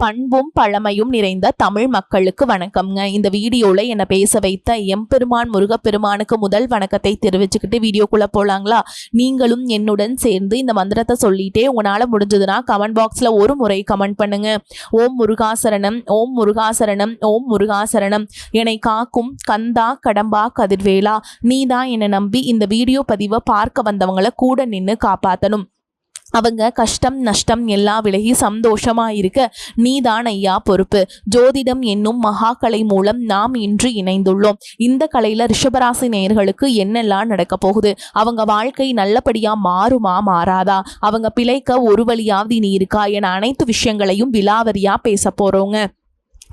பண்பும் பழமையும் நிறைந்த தமிழ் மக்களுக்கு வணக்கம்ங்க. இந்த வீடியோல என்ன பேச வைத்த எம்பெருமான் முருகப்பெருமானுக்கு முதல் வணக்கத்தை தெரிவிச்சுக்கிட்டு வீடியோக்குள்ள போலாங்களா? நீங்களும் என்னுடன் சேர்ந்து இந்த மந்திரத்தை சொல்லிட்டே உங்களால முடிஞ்சதுன்னா கமெண்ட் பாக்ஸ்ல ஒரு முறை கமெண்ட் பண்ணுங்க. ஓம் முருகாசரணம், ஓம் முருகாசரணம், ஓம் முருகாசரணம். என்னை காக்கும் கந்தா கடம்பா கதிர்வேலா, நீதான் என்னை நம்பி இந்த வீடியோ பதிவை பார்க்க வந்தவங்களை கூட நின்று காப்பாற்றணும். அவங்க கஷ்டம் நஷ்டம் எல்லாம் விலகி சந்தோஷமா இருக்க நீதான் ஐயா பொறுப்பு. ஜோதிடம் என்னும் மகாகலை மூலம் நாம் இன்று இணைந்துள்ளோம். இந்த கலையில ரிஷபராசி நேயர்களுக்கு என்னெல்லாம் நடக்க போகுது? அவங்க வாழ்க்கை நல்லபடியா மாறுமா மாறாதா? அவங்க பிழைக்க ஒரு வழியாவது நீ இருக்கா என அனைத்து விஷயங்களையும் விலாவரியா பேச போறோங்க.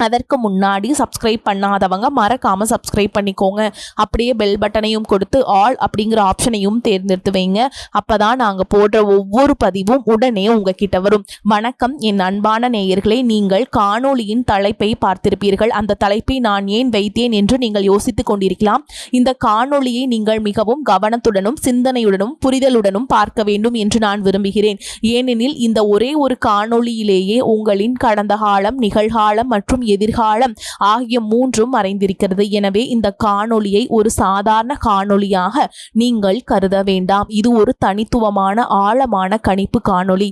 அதற்கு முன்னாடி சப்ஸ்கிரைப் பண்ணாதவங்க மறக்காம சப்ஸ்கிரைப் பண்ணிக்கோங்க. அப்படியே பெல் பட்டனையும் கொடுத்து ஆல் அப்படிங்கிற ஆப்ஷனையும் தேர்ந்தெடுத்து வைங்க. அப்பதான் நாங்க போடுற ஒவ்வொரு பதிவும் உடனே உங்ககிட்ட வரும். வணக்கம் என் அன்பான நேயர்களே, நீங்கள் காணொளியின் தலைப்பை பார்த்திருப்பீர்கள். அந்த தலைப்பை நான் ஏன் வைத்தேன் என்று நீங்கள் யோசித்துக் கொண்டிருக்கலாம். இந்த காணொளியை நீங்கள் மிகவும் கவனத்துடனும் சிந்தனையுடனும் புரிதலுடனும் பார்க்க வேண்டும் என்று நான் விரும்புகிறேன். ஏனெனில் இந்த ஒரே ஒரு காணொளியிலேயே உங்களின் கடந்த காலம், நிகழ்காலம் மற்றும் எதிர்காலம் ஆகிய மூன்றும் மறைந்திருக்கிறது. எனவே இந்த காணொளியை ஒரு சாதாரண காணொளியாக நீங்கள் கருத வேண்டாம். இது ஒரு தனித்துவமான ஆழமான கணிப்பு காணொளி.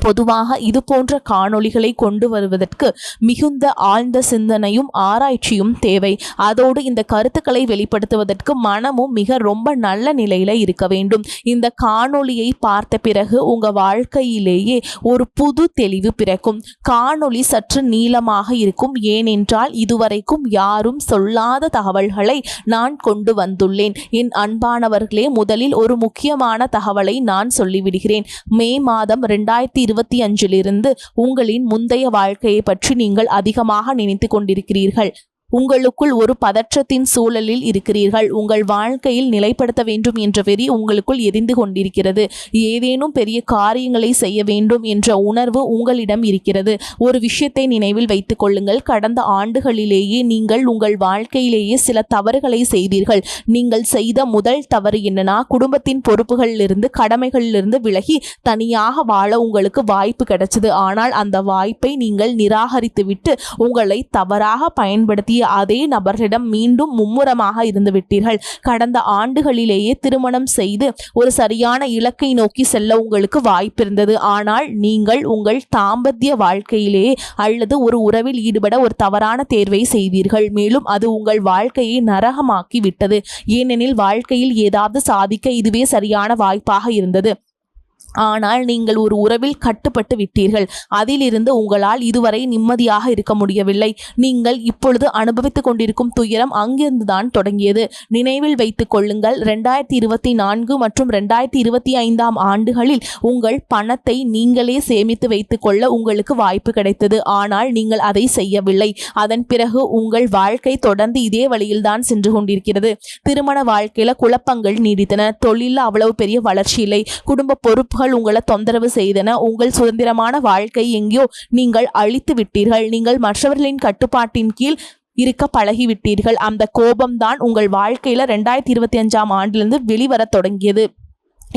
பொதுவாக இது போன்ற காணொளிகளை கொண்டு வருவதற்கு மிகுந்த ஆழ்ந்த சிந்தனையும் ஆராய்ச்சியும் தேவை. அதோடு இந்த கருத்துக்களை வெளிப்படுத்துவதற்கு மனமும் ரொம்ப நல்ல நிலையில இருக்க வேண்டும். இந்த காணொளியை பார்த்த பிறகு உங்க வாழ்க்கையிலேயே ஒரு புது தெளிவு பிறக்கும். காணொளி சற்று நீளமாக இருக்கும். ஏனென்றால் இதுவரைக்கும் யாரும் சொல்லாத தகவல்களை நான் கொண்டு வந்துள்ளேன். என் அன்பானவர்களே, முதலில் ஒரு முக்கியமான தகவலை நான் சொல்லிவிடுகிறேன். மே மாதம் 2025 உங்களின் முந்தைய வாழ்க்கையை பற்றி நீங்கள் அதிகமாக நினைத்து கொண்டிருக்கிறீர்கள். உங்களுக்குள் ஒரு பதற்றத்தின் சூழலில் இருக்கிறீர்கள். உங்கள் வாழ்க்கையில் நிலைப்படுத்த வேண்டும் என்ற வெறி உங்களுக்குள் எரிந்து கொண்டிருக்கிறது. ஏதேனும் பெரிய காரியங்களை செய்ய வேண்டும் என்ற உணர்வு உங்களிடம் இருக்கிறது. ஒரு விஷயத்தை நினைவில் வைத்துக் கொள்ளுங்கள். கடந்த ஆண்டுகளிலேயே நீங்கள் உங்கள் வாழ்க்கையிலேயே சில தவறுகளை செய்தீர்கள். நீங்கள் செய்த முதல் தவறு என்னன்னா, குடும்பத்தின் பொறுப்புகளிலிருந்து கடமைகளிலிருந்து விலகி தனியாக வாழ உங்களுக்கு வாய்ப்பு கிடைச்சது. ஆனால் அந்த வாய்ப்பை நீங்கள் நிராகரித்துவிட்டு உங்களை தவறாக பயன்படுத்தி அதே நபர்களிடம் மீண்டும் மும்முரமாக இருந்து விட்டீர்கள். கடந்த ஆண்டுகளிலேயே திருமணம் செய்து ஒரு சரியான இலக்கை நோக்கி செல்ல உங்களுக்கு வாய்ப்பிருந்தது. ஆனால் நீங்கள் உங்கள் தாம்பத்திய வாழ்க்கையிலேயே அல்லது ஒரு உறவில் ஈடுபட ஒரு தவறான தேர்வை செய்தீர்கள். மேலும் அது உங்கள் வாழ்க்கையை நரகமாக்கி விட்டது. ஏனெனில் வாழ்க்கையில் ஏதாவது சாதிக்க இதுவே சரியான வாய்ப்பாக இருந்தது. ஆனால் நீங்கள் ஒரு உறவில் கட்டுப்பட்டு விட்டீர்கள். அதிலிருந்து உங்களால் இதுவரை நிம்மதியாக இருக்க முடியவில்லை. நீங்கள் இப்பொழுது அனுபவித்துக் கொண்டிருக்கும் துயரம் அங்கிருந்துதான் தொடங்கியது. நினைவில் வைத்துக் கொள்ளுங்கள், 2024 மற்றும் 2025 ஆண்டுகளில் உங்கள் பணத்தை நீங்களே சேமித்து வைத்துக் கொள்ள உங்களுக்கு வாய்ப்பு கிடைத்தது. ஆனால் நீங்கள் அதை செய்யவில்லை. அதன் பிறகு உங்கள் வாழ்க்கை தொடர்ந்து இதே வழியில்தான் சென்று கொண்டிருக்கிறது. திருமண வாழ்க்கையில குழப்பங்கள் நீடித்தன. தொழில அவ்வளவு பெரிய வளர்ச்சி இல்லை. குடும்ப பொறுப்பு உங்களை தொந்தரவு செய்தன. உங்கள் சுதந்திரமான வாழ்க்கை எங்கேயோ நீங்கள் அழித்து விட்டீர்கள். நீங்கள் மற்றவர்களின் கட்டுப்பாட்டின் கீழ் இருக்க பழகிவிட்டீர்கள். அந்த கோபம்தான் உங்கள் வாழ்க்கையில 2025 ஆண்டிலிருந்து வெளிவர தொடங்கியது.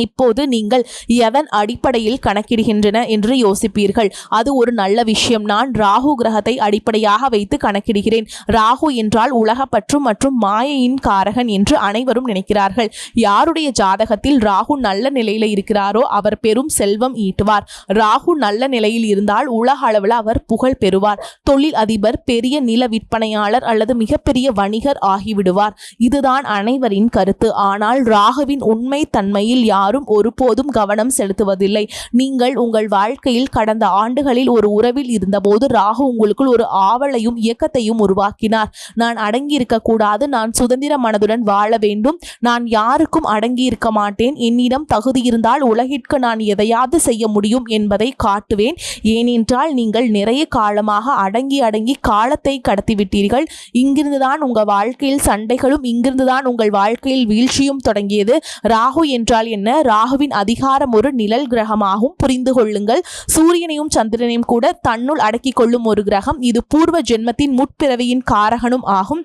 இப்போது நீங்கள் எதன் அடிப்படையில் கணக்கிடுகின்றன என்று யோசிப்பீர்கள். அது ஒரு நல்ல விஷயம். நான் ராகு கிரகத்தை அடிப்படையாக வைத்து கணக்கிடுகிறேன். ராகு என்றால் உலகப்பற்று மற்றும் மாயையின் காரகன் என்று அனைவரும் நினைக்கிறார்கள். யாருடைய ஜாதகத்தில் ராகு நல்ல நிலையில் இருக்கிறாரோ அவர் பெரும் செல்வம் ஈட்டுவார். ராகு நல்ல நிலையில் இருந்தால் உலக அளவில் அவர் புகழ் பெறுவார். தொழில் அதிபர், பெரிய நில விற்பனையாளர் அல்லது மிகப்பெரிய வணிகர் ஆகிவிடுவார். இதுதான் அனைவரின் கருத்து. ஆனால் ராகுவின் உண்மை தன்மையில் யாரும் ஒருபோதும் கவனம் செலுத்துவதில்லை. நீங்கள் உங்கள் வாழ்க்கையில் கடந்த ஆண்டுகளில் ஒரு உறவில் இருந்தபோது ராகு உங்களுக்குள் ஒரு ஆவலையும் இயக்கத்தையும் உருவாக்கினார். நான் அடங்கி இருக்க கூடாது, நான் சுதந்திர மனதுடன் வாழ வேண்டும், நான் யாருக்கும் அடங்கி இருக்க மாட்டேன், என்னிடம் தகுதி இருந்தால் உலகிற்கு நான் எதையாவது செய்ய முடியும் என்பதை காட்டுவேன். ஏனென்றால் நீங்கள் நிறைய காலமாக அடங்கி காலத்தை கடத்திவிட்டீர்கள். இங்கிருந்துதான் உங்கள் வாழ்க்கையில் சண்டைகளும், இங்கிருந்துதான் உங்கள் வாழ்க்கையில் வீழ்ச்சியும் தொடங்கியது. ராகு என்றால் என்ன? ராகுவின் அதிகாரம் ஒரு நிழல் கிரகமாகும். புரிந்து கொள்ளுங்கள். சூரியனையும் சந்திரனையும் கூட தன்னுள் அடக்கிக் கொள்ளும் ஒரு கிரகம். இது பூர்வ ஜென்மத்தின் முற்பிறவியின் காரகனும் ஆகும்.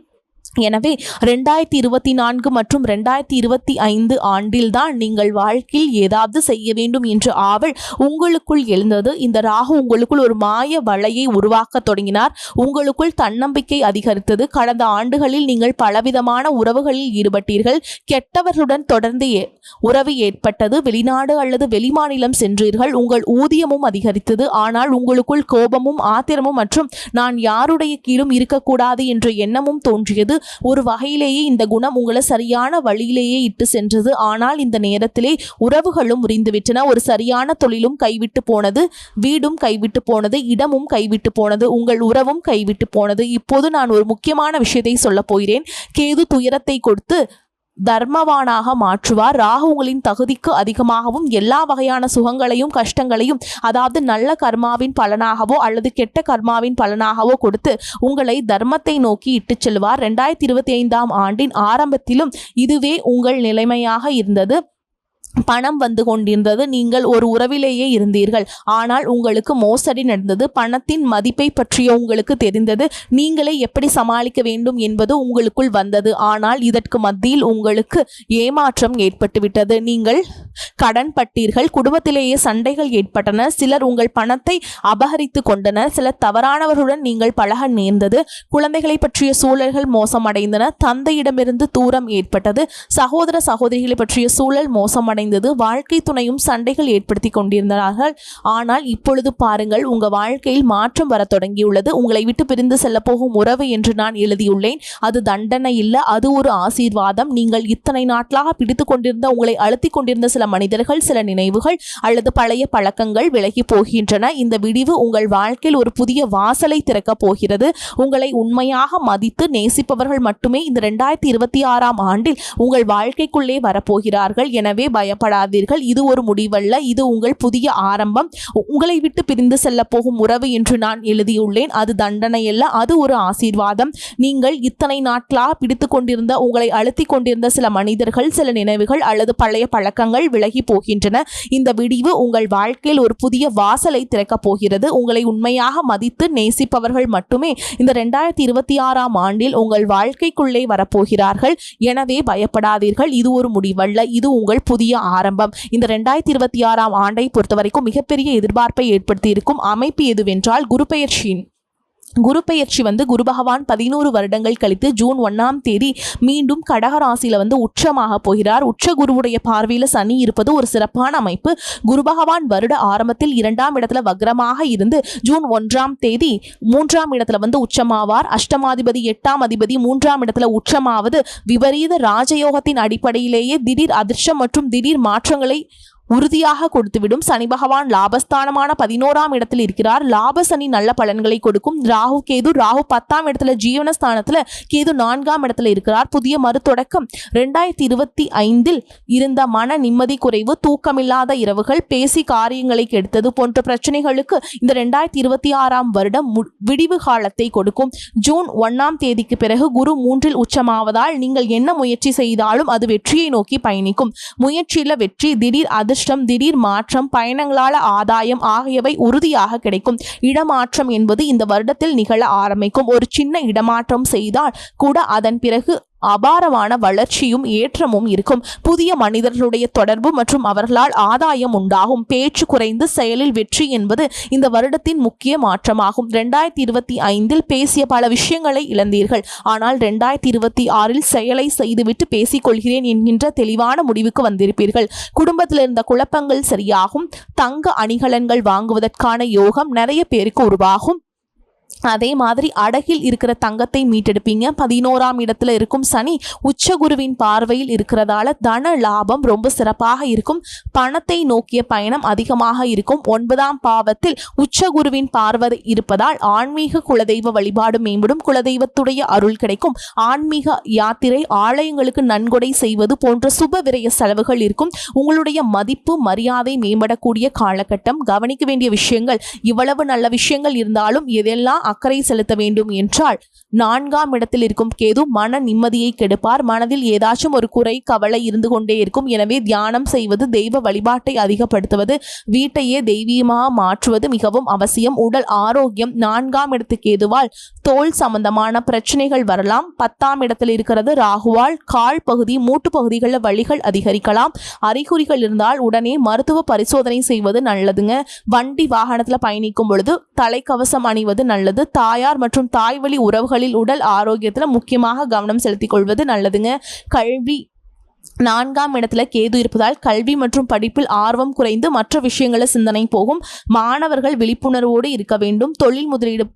எனவே 2024 மற்றும் 2025 ஆண்டில்தான் நீங்கள் வாழ்க்கையில் ஏதாவது செய்ய வேண்டும் என்ற ஆவல் உங்களுக்குள் எழுந்தது. இந்த ராகு உங்களுக்குள் ஒரு மாய வலையை உருவாக்க தொடங்கினார். உங்களுக்குள் தன்னம்பிக்கை அதிகரித்தது. கடந்த ஆண்டுகளில் நீங்கள் பலவிதமான உறவுகளில் ஈடுபட்டீர்கள். கெட்டவர்களுடன் தொடர்ந்து உறவு ஏற்பட்டது. வெளிநாடு அல்லது வெளிமாநிலம் சென்றீர்கள். உங்கள் ஊதியமும் அதிகரித்தது. ஆனால் உங்களுக்குள் கோபமும் ஆத்திரமும் மற்றும் நான் யாருடைய கீழும் இருக்கக்கூடாது என்ற எண்ணமும் தோன்றியது. ஒரு வகையிலேயே இந்த குணம் உங்களை சரியான வழியிலேயே இட்டு சென்றது. ஆனால் இந்த நேரத்திலே உறவுகளும் முறிந்துவிட்டன. ஒரு சரியான தொழிலும் கைவிட்டு போனது, வீடும் கைவிட்டு போனது, இடமும் கைவிட்டு போனது, உங்கள் உறவும் கைவிட்டு போனது. இப்போது நான் ஒரு முக்கியமான விஷயத்தை சொல்ல போகிறேன். கேது துயரத்தை கொடுத்து தர்மவானாக மாற்றுவார். ராகு உங்களின் தகுதிக்கு அதிகமாகவும் எல்லா வகையான சுகங்களையும் கஷ்டங்களையும், அதாவது நல்ல கர்மாவின் பலனாகவோ அல்லது கெட்ட கர்மாவின் பலனாகவோ கொடுத்து உங்களை தர்மத்தை நோக்கி இட்டுச் செல்வார். 2025ஆம் ஆண்டின் ஆரம்பத்திலும் இதுவே உங்கள் நிலைமையாக இருந்தது. பணம் வந்து கொண்டிருந்தது. நீங்கள் ஒரு உறவிலேயே இருந்தீர்கள். ஆனால் உங்களுக்கு மோசடி நடந்தது. பணத்தின் மதிப்பை பற்றிய உங்களுக்கு தெரிந்தது. நீங்களே எப்படி சமாளிக்க வேண்டும் என்பது உங்களுக்குள் வந்தது. ஆனால் இதற்கு மத்தியில் உங்களுக்கு ஏமாற்றம் ஏற்பட்டுவிட்டது. நீங்கள் கடன் பட்டீர்கள். குடும்பத்திலேயே சண்டைகள் ஏற்பட்டன. சிலர் உங்கள் பணத்தை அபகரித்து கொண்டனர். சிலர் தவறானவர்களுடன் நீங்கள் பழக நேர்ந்தது. குழந்தைகளை பற்றிய சூழல்கள் மோசமடைந்தன. தந்தையிடமிருந்து தூரம் ஏற்பட்டது. சகோதர சகோதரிகளை பற்றிய சூழல் மோசமடைந்தது. வாழ்க்கை துணையும் சண்டைகள் ஏற்படுத்தி கொண்டிருந்தார்கள். ஆனால் இப்பொழுது பாருங்கள், உங்க வாழ்க்கையில் மாற்றம் வர தொடங்கியுள்ளது. உங்களை விட்டு பிரிந்து செல்ல போகும் உறவு என்று நான் எழுதியுள்ளேன். அது தண்டனை இல்லை, அது ஒரு ஆசீர்வாதம். நீங்கள் இத்தனை நாட்களாக பிடித்து கொண்டிருந்த, உங்களை அழுத்தி கொண்டிருந்த சில மனிதர்கள், சில நினைவுகள் அல்லது பழைய பழக்கங்கள் விலகி போகின்றன. இந்த விடிவு உங்கள் வாழ்க்கையில் ஒரு புதிய வாசலை திறக்க போகிறது. உங்களை உண்மையாக மதித்து நேசிப்பவர்கள் மட்டுமே இந்த 2026ஆம் ஆண்டில் உங்கள் வாழ்க்கைக்குள்ளே வரப்போகிறார்கள். எனவே பயப்படாதீர்கள். இது ஒரு முடிவல்ல, இது உங்கள் புதிய ஆரம்பம். உங்களை விட்டு பிரிந்து செல்ல போகும் உறவு என்று நான் எழுதியுள்ளேன். அது தண்டனை அல்ல, அது ஒரு ஆசீர்வாதம். நீங்கள் இத்தனை நாட்களாக பிடித்து கொண்டிருந்த, உங்களை அழுத்தி கொண்டிருந்த சில மனிதர்கள், சில நினைவுகள் அல்லது பழைய பழக்கங்கள் விலகி போகின்றன. இந்த விடிவு உங்கள் வாழ்க்கையில் ஒரு புதிய வாசலை திறக்கப் போகிறது. உங்களை உண்மையாக மதித்து நேசிப்பவர்கள் மட்டுமே இந்த 2026ஆம் ஆண்டில் உங்கள் வாழ்க்கைக்குள்ளே வரப்போகிறார்கள். எனவே பயப்படாதீர்கள். இது ஒரு முடிவல்ல, இது உங்கள் புதிய ஆரம்பம். இந்த 2026ஆம் ஆண்டை பொறுத்தவரைக்கும் மிகப்பெரிய எதிர்பார்ப்பை ஏற்படுத்தி இருக்கும் அமைப்பு எதுவென்றால் குரு பெயர்ச்சி குரு பகவான் 11 வருடங்கள் கழித்து ஜூன் 1ஆம் தேதி மீண்டும் கடக ராசியில உச்சமாக போகிறார். உச்ச குருவுடைய பார்வையில் சனி இருப்பது ஒரு சிறப்பான அமைப்பு. குரு பகவான் வருட ஆரம்பத்தில் 2ஆம் இடத்துல வக்ரமாக இருந்து ஜூன் 1ஆம் தேதி 3ஆம் இடத்துல உச்சமாவார். அஷ்டமாதிபதி 8ஆம் அதிபதி 3ஆம் இடத்துல உச்சமாவது விபரீத ராஜயோகத்தின் அடிப்படையிலேயே திடீர் அதிர்ஷ்டம் மற்றும் திடீர் மாற்றங்களை உறுதியாக கொடுத்துவிடும். சனி பகவான் லாபஸ்தானமான 11ஆம் இடத்தில் இருக்கிறார். லாப சனி நல்ல பலன்களை கொடுக்கும். ராகு 10ஆம் இடத்துல ஜீவனஸ்தானத்துல, கேது 4ஆம் இடத்துல இருக்கிறார். புதிய மறுதொடக்கம். 2025இல் இருந்த மன நிம்மதி குறைவு, தூக்கமில்லாத இரவுகள், பேசி காரியங்களை கெடுத்தது போன்ற பிரச்சனைகளுக்கு இந்த 2026ஆம் வருடம் விடிவு காலத்தை கொடுக்கும். ஜூன் 1ஆம் தேதிக்கு பிறகு குரு 3இல் உச்சமாவதால் நீங்கள் என்ன முயற்சி செய்தாலும் அது வெற்றியை நோக்கி பயணிக்கும். முயற்சியில் வெற்றி, திடீர் அதிர்ஷ்டம், திடீர் மாற்றம், பயணங்களால ஆதாயம் ஆகியவை உறுதியாக கிடைக்கும். இடமாற்றம் என்பது இந்த வருடத்தில் நிகழ ஆரம்பிக்கும். ஒரு சின்ன இடமாற்றம் செய்தால் கூட அதன் பிறகு அபாரமான வளர்ச்சியும் ஏற்றமும் இருக்கும். புதிய மனிதர்களுடைய தொடர்பு மற்றும் அவர்களால் ஆதாயம் உண்டாகும். பேச்சு குறைந்து செயலில் வெற்றி என்பது இந்த வருடத்தின் முக்கிய மாற்றமாகும். 2025இல் பேசிய பல விஷயங்களை இழந்தீர்கள். ஆனால் 2026இல் செயலை செய்துவிட்டு பேசிக்கொள்கிறேன் என்கின்ற தெளிவான முடிவுக்கு வந்திருப்பீர்கள். குடும்பத்தில் இருந்த குழப்பங்கள் சரியாகும். தங்க அணிகலன்கள் வாங்குவதற்கான யோகம் நிறைய பேருக்கு உருவாகும். அதே மாதிரி அடகில் இருக்கிற தங்கத்தை மீட்டெடுப்பீங்க. 11ஆம் இடத்துல இருக்கும் சனி உச்சகுருவின் பார்வையில் இருக்கிறதால தன லாபம் ரொம்ப சிறப்பாக இருக்கும். பணத்தை நோக்கிய பயணம் அதிகமாக இருக்கும். 9ஆம் பாவத்தில் உச்சகுருவின் பார்வை இருப்பதால் ஆன்மீக குலதெய்வ வழிபாடு மேம்படும். குலதெய்வத்துடைய அருள் கிடைக்கும். ஆன்மீக யாத்திரை, ஆலயங்களுக்கு நன்கொடை செய்வது போன்ற சுப விரய செலவுகள் இருக்கும். உங்களுடைய மதிப்பு மரியாதை மேம்படக்கூடிய காலகட்டம். கவனிக்க வேண்டிய விஷயங்கள், இவ்வளவு நல்ல விஷயங்கள் இருந்தாலும் எதெல்லாம் தான் அக்கறை செலுத்த வேண்டும் என்றால் 4ஆம் இடத்தில் இருக்கும் கேது மன நிம்மதியை கெடுப்பார். மனதில் ஏதாச்சும் ஒரு குறை கவலை இருந்து கொண்டே இருக்கும். எனவே தியானம் செய்வது, தெய்வ வழிபாட்டை அதிகப்படுத்துவது, வீட்டையே தெய்வீகமாக மாற்றுவது மிகவும் அவசியம். உடல் ஆரோக்கியம் 4ஆம் இடத்து கேதுவால் தோல் சம்பந்தமான பிரச்சனைகள் வரலாம். 10ஆம் இடத்தில் இருக்கிறது ராகுவால் கால் பகுதி, மூட்டு பகுதிகளில் வலிகள் அதிகரிக்கலாம். அறிகுறிகள் இருந்தால் உடனே மருத்துவ பரிசோதனை செய்வது நல்லதுங்க. வண்டி வாகனத்தில் பயணிக்கும் பொழுது தலைக்கவசம் அணிவது நல்லது. தாயார் மற்றும் தாய்வழி உறவுகளில் உடல் ஆரோக்கியத்தில் முக்கியமாக கவனம் செலுத்திக் கொள்வது நல்லதுங்க. கல்வி 4ஆம் இடத்துல கேது இருப்பதால் கல்வி மற்றும் படிப்பில் ஆர்வம் குறைந்து மற்ற விஷயங்கள சிந்தனை போகும். மாணவர்கள் விழிப்புணர்வோடு இருக்க வேண்டும். தொழில் முதலீடு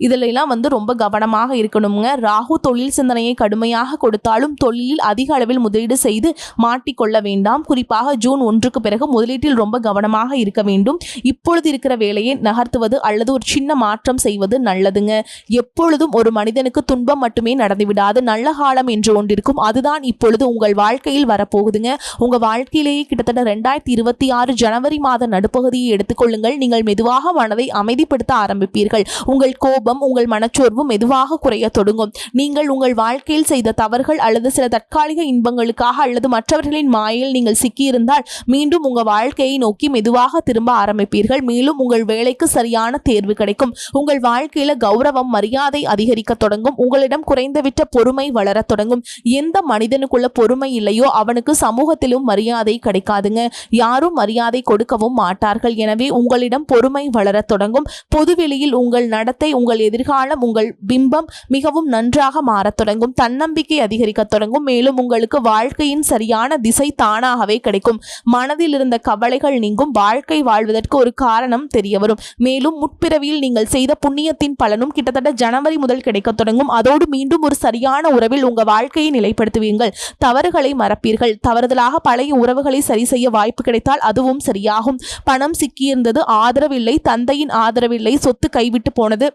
இதிலெல்லாம் ரொம்ப கவனமாக இருக்கணுங்க. ராகு தொழில் சிந்தனையை கடுமையாக கொடுத்தாலும் தொழிலில் அதிக அளவில் முதலீடு செய்து மாட்டிக்கொள்ள வேண்டாம். குறிப்பாக ஜூன் 1க்கு பிறகு முதலீட்டில் ரொம்ப கவனமாக இருக்க வேண்டும். இப்பொழுது இருக்கிற வேலையை நகர்த்துவது அல்லது ஒரு சின்ன மாற்றம் செய்வது நல்லதுங்க. எப்பொழுதும் ஒரு மனிதனுக்கு துன்பம் மட்டுமே நடந்துவிடாது, நல்ல காலம் என்று ஒன்றிருக்கும். அதுதான் இப்பொழுது உங்கள் வாழ்க்கையில் வரப்போகுதுங்க. உங்கள் வாழ்க்கையிலேயே கிட்டத்தட்ட 2026 ஜனவரி மாத நடுப்பகுதியை எடுத்துக்கொள்ளுங்கள். நீங்கள் மெதுவாக மனதை அமைதிப்படுத்த ஆரம்பிப்பீர்கள். உங்கள் கோபம், உங்கள் மனச்சோர்வு மெதுவாக குறைய தொடங்கும். நீங்கள் உங்கள் வாழ்க்கையில் செய்த தவறுகள் அல்லது சில தற்காலிக இன்பங்களுக்காக அல்லது மற்றவர்களின் மாயில் நீங்கள் சிக்கியிருந்தால் மீண்டும் உங்கள் வாழ்க்கையை நோக்கி மெதுவாக திரும்ப ஆரம்பிப்பீர்கள். மேலும் உங்கள் வேலைக்கு சரியான தேர்வு கிடைக்கும். உங்கள் வாழ்க்கையில கௌரவம், மரியாதை அதிகரிக்க தொடங்கும். உங்களிடம் குறைந்துவிட்ட பொறுமை வளர தொடங்கும். எந்த மனிதனுக்குள்ள பொறுமை இல்லையோ அவனுக்கு சமூகத்திலும் மரியாதை கிடைக்காதுங்க. யாரும் மரியாதை கொடுக்கவும் மாட்டார்கள். எனவே உங்களிடம் பொறுமை வளர தொடங்கும். பொதுவெளியில் உங்கள் நடத்தை, உங்கள் எதிர்காலம், உங்கள் பிம்பம் மிகவும் நன்றாக மாறத் தொடங்கும். தன்னம்பிக்கை அதிகரிக்க தொடங்கும். மேலும் உங்களுக்கு வாழ்க்கையின் சரியான திசை தானாகவே கிடைக்கும். மனதில் இருந்த கவலைகள் நீங்கும். வாழ்க்கை வாழ்வதற்கு ஒரு காரணம் தெரிய வரும். மேலும் முற்பிறவியில் நீங்கள் செய்த புண்ணியத்தின் பலனும் கிட்டத்தட்ட ஜனவரி முதல் கிடைக்க தொடங்கும். அதோடு மீண்டும் ஒரு சரியான உறவில் உங்கள் வாழ்க்கையை நிலைப்படுத்துவீர்கள். தவறுகளை மறப்பீர்கள். தவறுதலாக பழைய உறவுகளை சரி செய்ய வாய்ப்பு கிடைத்தால் அதுவும் சரியாகும். பணம் சிக்கியிருந்தது, ஆதரவில்லை, தந்தையின் ஆதரவில்லை, சொத்து கைவிட்டு போனது,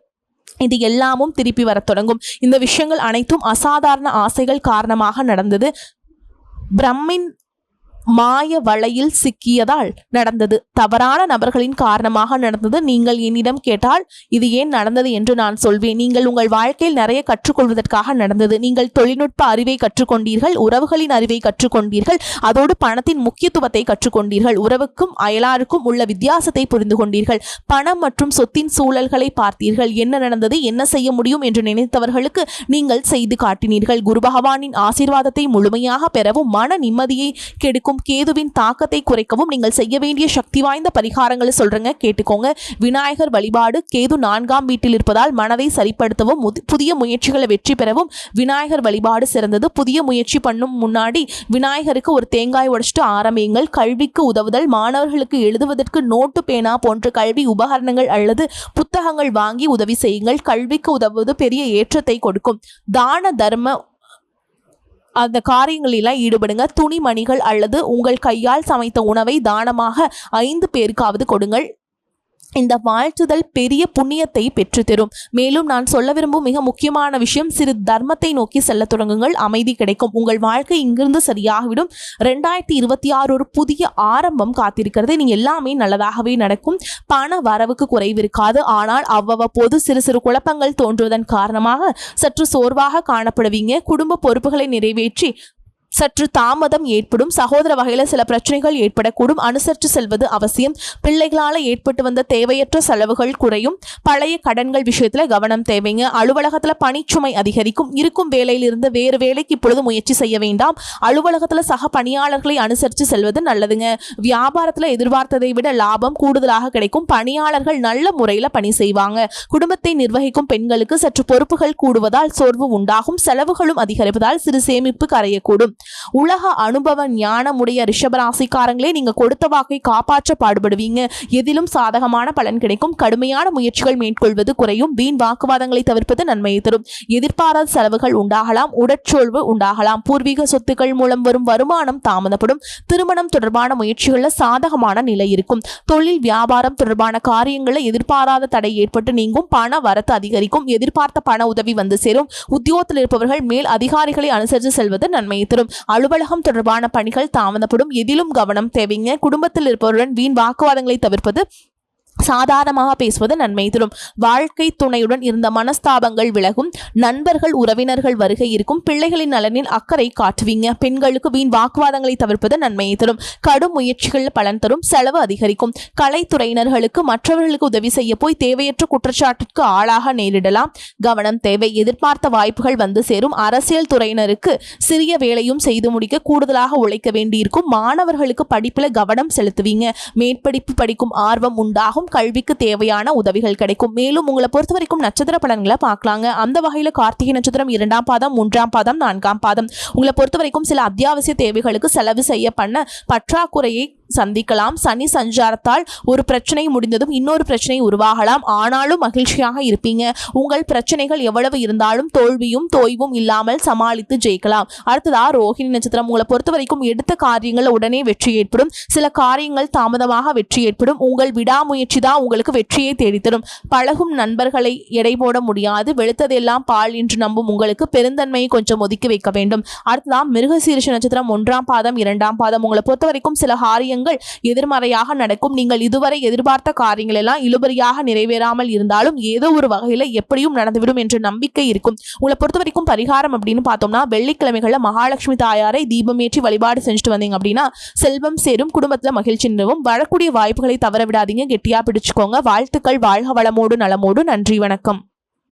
இது எல்லாமும் திருப்பி வர தொடங்கும். இந்த விஷயங்கள் அனைத்தும் அசாதாரண ஆசைகள் காரணமாக நடந்தது. பிரம்மின் மாய வலையில் சிக்கியதால் நடந்தது. தவறான நபர்களின் காரணமாக நடந்தது. நீங்கள் என்னிடம் கேட்டால் இது ஏன் நடந்தது என்று நான் சொல்வேன். நீங்கள் உங்கள் வாழ்க்கையில் நிறைய கற்றுக்கொள்வதற்காக நடந்தது. நீங்கள் தொழில்நுட்ப அறிவை கற்றுக்கொண்டீர்கள், உறவுகளின் அறிவை கற்றுக்கொண்டீர்கள், அதோடு பணத்தின் முக்கியத்துவத்தை கற்றுக்கொண்டீர்கள். உறவுக்கும் அயலாருக்கும் உள்ள வித்தியாசத்தை புரிந்து கொண்டீர்கள். பணம் மற்றும் சொத்தின் சூழல்களை பார்த்தீர்கள். என்ன நடந்தது, என்ன செய்ய முடியும் என்று நினைத்தவர்களுக்கு நீங்கள் செய்து காட்டினீர்கள். குரு பகவானின் ஆசீர்வாதத்தை முழுமையாக பெறவும் மன நிம்மதியை கெடுக்கும் கேதுவின் தாக்கத்தை குறைக்கவும் நீங்கள் செய்ய வேண்டிய சக்தி வாய்ந்த பரிகாரங்களை சொல்றேங்க, கேட்டுக்கோங்க. விநாயகர் வழிபாடு. கேது 4ஆம் வீட்டில் இருப்பதால் மனதை சரிப்படுத்தவும் புதிய முயற்சிகளை வெற்றி பெறவும் விநாயகர் வழிபாடு சிறந்தது. புதிய முயற்சி பண்ணும் முன்னாடி விநாயகருக்கு ஒரு தேங்காய் உடைச்சிட்டு ஆரம்பியுங்கள். கல்விக்கு உதவுதல். மாணவர்களுக்கு எழுதுவதற்கு நோட்டு, பேனா போன்ற கல்வி உபகரணங்கள் அல்லது புத்தகங்கள் வாங்கி உதவி செய்யுங்கள். கல்விக்கு உதவுவது பெரிய ஏற்றத்தை கொடுக்கும். தான தர்ம அந்த காரியங்களிலாம் ஈடுபடுங்க. துணிமணிகள் அல்லது உங்கள் கையால் சமைத்த உணவை தானமாக 5 பேருக்காவது கொடுங்கள். இந்த வாழ்த்துதல் பெரிய புண்ணியத்தை பெற்றுத்தரும். மேலும் நான் சொல்ல விரும்பும் மிக முக்கியமான விஷயம், சிறு தர்மத்தை நோக்கி செல்ல தொடங்குங்கள். அமைதி கிடைக்கும். உங்கள் வாழ்க்கை இங்கிருந்து சரியாகிவிடும். 2026 ஒரு புதிய ஆரம்பம் காத்திருக்கிறது. நீங்க எல்லாமே நல்லதாகவே நடக்கும். பண வரவுக்கு குறைவு இருக்காது. ஆனால் அவ்வப்போது சிறு சிறு குழப்பங்கள் தோன்றுவதன் காரணமாக சற்று சோர்வாக காணப்படுவீங்க. குடும்ப பொறுப்புகளை நிறைவேற்றி சற்று தாமதம் ஏற்படும். சகோதர வகையில் சில பிரச்சனைகள் ஏற்படக்கூடும். அனுசரித்து செல்வது அவசியம். பிள்ளைகளால் ஏற்பட்டு வந்த தேவையற்ற செலவுகள் குறையும். பழைய கடன்கள் விஷயத்தில் கவனம் தேவைங்க. அலுவலகத்தில் பணிச்சுமை அதிகரிக்கும். இருக்கும் வேலையிலிருந்து வேறு வேலைக்கு இப்பொழுது முயற்சி செய்ய வேண்டாம். அலுவலகத்தில் சக பணியாளர்களை அனுசரித்து செல்வது நல்லதுங்க. வியாபாரத்தில் எதிர்பார்த்ததை விட லாபம் கூடுதலாக கிடைக்கும். பணியாளர்கள் நல்ல முறையில் பணி செய்வாங்க. குடும்பத்தை நிர்வகிக்கும் பெண்களுக்கு சற்று பொறுப்புகள் கூடுவதால் சோர்வு உண்டாகும். செலவுகளும் அதிகரிப்பதால் சிறு சேமிப்பு கரையக்கூடும். உலக அனுபவ ஞானமுடைய ரிஷபராசிக்காரங்களே, நீங்க கொடுத்த வாக்கை காப்பாற்ற பாடுபடுவீங்க. எதிலும் சாதகமான பலன் கிடைக்கும். கடுமையான முயற்சிகள் மேற்கொள்வது குறையும். வீண் வாக்குவாதங்களை தவிர்ப்பது நன்மையை தரும். எதிர்பாராத செலவுகள் உண்டாகலாம். உடற்சோர்வு உண்டாகலாம். பூர்வீக சொத்துக்கள் மூலம் வரும் வருமானம் தாமதப்படும். திருமணம் தொடர்பான முயற்சிகளில் சாதகமான நிலை இருக்கும். தொழில் வியாபாரம் தொடர்பான காரியங்களில் எதிர்பாராத தடை ஏற்பட்டு நீங்கும். பண வரத்து அதிகரிக்கும். எதிர்பார்த்த பண உதவி வந்து சேரும். உத்தியோகத்தில் இருப்பவர்கள் மேல் அதிகாரிகளை அனுசரித்து செல்வது நன்மையை தரும். அலுவலகம் தொடர்பான பணிகள் தாமதப்படும். எதிலும் கவனம் தேவைங்க. குடும்பத்தில் இருப்பவருடன் வீண் வாக்குவாதங்களை தவிர்ப்பது சாதாரணமாக பேசுவது நன்மை தரும். வாழ்க்கை துணையுடன் இருந்த மனஸ்தாபங்கள் விலகும். நண்பர்கள் உறவினர்கள் வருகை இருக்கும். பிள்ளைகளின் நலனில் அக்கறை காட்டுவீங்க. பெண்களுக்கு வீண் வாக்குவாதங்களை தவிர்ப்பது நன்மையை தரும். கடும் முயற்சிகள் பலன் தரும். செலவு அதிகரிக்கும். கலைத்துறையினர்களுக்கு மற்றவர்களுக்கு உதவி செய்ய போய் தேவையற்ற குற்றச்சாட்டிற்கு ஆளாக நேரிடலாம். கவனம் தேவை. எதிர்பார்த்த வாய்ப்புகள் வந்து சேரும். அரசியல் துறையினருக்கு சிறிய வேலையும் செய்து முடிக்க கூடுதலாக உழைக்க வேண்டியிருக்கும். மாணவர்களுக்கு படிப்பில் கவனம் செலுத்துவீங்க. மேற்படிப்பு படிக்கும் ஆர்வம் உண்டாகும். கல்விக்கு தேவையான உதவிகள் கிடைக்கும். மேலும் உங்களை பொறுத்த வரைக்கும் நட்சத்திர பலன்களை பார்க்கலாங்க. அந்த வகையில் கார்த்திகை நட்சத்திரம் 2ஆம் பாதம், 3ஆம் பாதம், 4ஆம் பாதம் உங்களை பொறுத்த வரைக்கும் சில அத்தியாவசிய தேவைகளுக்கு செலவு செய்ய பண்ண பற்றாக்குறையை சந்திக்கலாம். சனி சஞ்சாரத்தால் ஒரு பிரச்சனை முடிந்ததும் இன்னொரு பிரச்சனை உருவாகலாம். ஆனாலும் மகிழ்ச்சியாக இருப்பீங்க. உங்கள் பிரச்சனைகள் எவ்வளவு இருந்தாலும் தோல்வியும் தோய்வும் இல்லாமல் சமாளித்து ஜெயிக்கலாம். அடுத்ததா ரோஹிணி நட்சத்திரம் உங்களை பொறுத்த வரைக்கும் எடுத்த காரியங்கள் உடனே வெற்றி ஏற்படும். சில காரியங்கள் தாமதமாக வெற்றி ஏற்படும். உங்கள் விடாமுயற்சி தான் உங்களுக்கு வெற்றியை தேடித்தரும். பழகும் நண்பர்களை எடை போட முடியாது. வெளுத்ததெல்லாம் பால் என்று நம்பும் உங்களுக்கு பெருந்தன்மையை கொஞ்சம் ஒதுக்கி வைக்க வேண்டும். அடுத்ததா மிருகசீரிஷ நட்சத்திரம் 1ஆம் பாதம், 2ஆம் பாதம் உங்களை பொறுத்த வரைக்கும் சில காரியங்கள் எதிர்மறையாக நடக்கும். நீங்கள் இதுவரை எதிர்பார்த்த காரியங்கள் எல்லாம் இழுபறியாக நிறைவேறாமல் இருந்தாலும் ஏதோ ஒரு வகையில் எப்படியும் நடந்துவிடும் என்ற நம்பிக்கை இருக்கும். உங்களை பொறுத்த வரைக்கும் பரிகாரம் அப்படின்னு பார்த்தோம்னா வெள்ளிக்கிழமைகளில் மகாலட்சுமி தாயாரை தீபமேற்றி வழிபாடு செஞ்சுட்டு வந்தீங்க அப்படின்னா செல்வம் சேரும். குடும்பத்தில் மகிழ்ச்சி நிறுவும். வரக்கூடிய வாய்ப்புகளை தவற விடாதீங்க. கெட்டியா பிடிச்சுக்கோங்க. வாழ்த்துக்கள். வாழ்க வளமோடு நலமோடு. நன்றி. வணக்கம்.